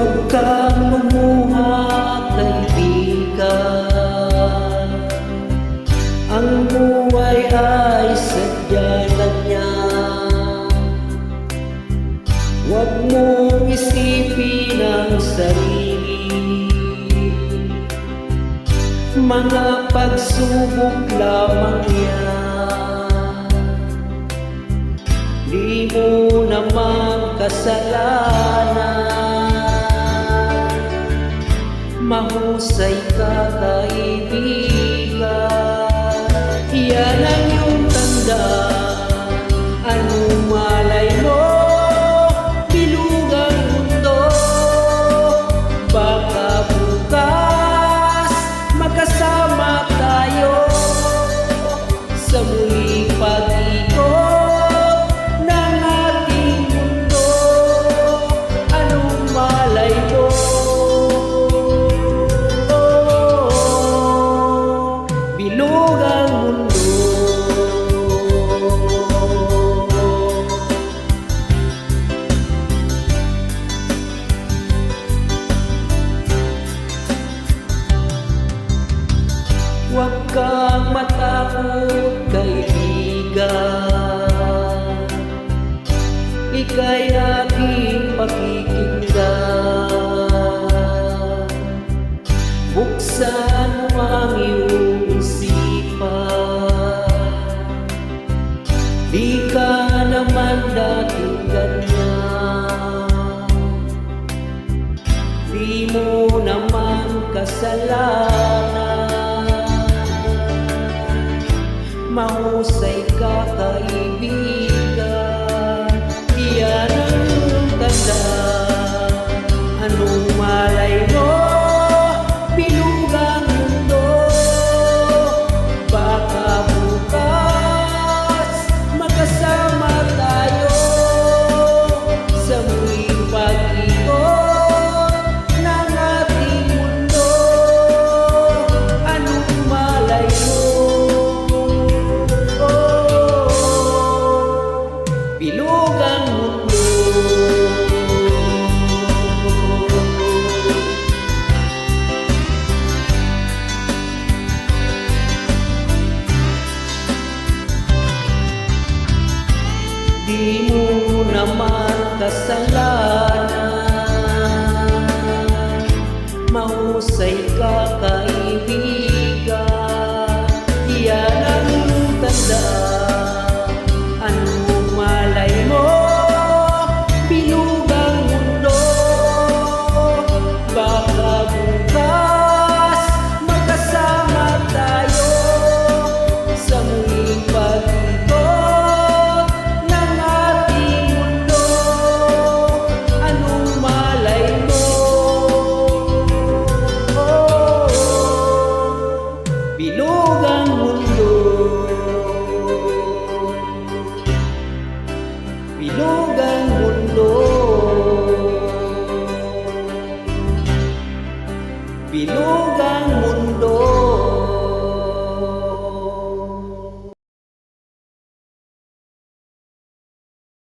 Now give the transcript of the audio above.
Huwag kang lumuha, kaibigan. Ang buhay ay sadya lang yan. Huwag mong isipin ang sarili. Mga pagsubok lamang yan. Di mo naman kasalanan. Mahusay ka, kaibigan. Yan ang iyong tandaan. Anong malay mo, bilog ang mundo. Baka bukas magkasama tayo sa muling pag-ikot ng ating mundo. Anong malay mo, bilog ang mundo. Huwag kang matakot, kaibigan. Ika'y aking pakikinggan. Buksan mo ang iyong isipan. Di ka naman dating ganyan. Di mo naman kasalanan. Mahusay ka, kaibigan. Iyan ang iyong tandaan. Anong malay mo, bilog ang mundo. Baka bukas magkasama tayo sa muling pag-ikot ng ating mundo. Anong malay mo, bilog ang mundo. Di mo naman kasalanan. Mahusay ka, kaibigan. Iyan ang tandaan. Anong malay mo, bilog ang mundo. Baka bukas magkasama tayo sa muling pag-ikot ng ating mundo. Anong malay mo, bilog ang mundo. Bilog ang mundo. Bilog ang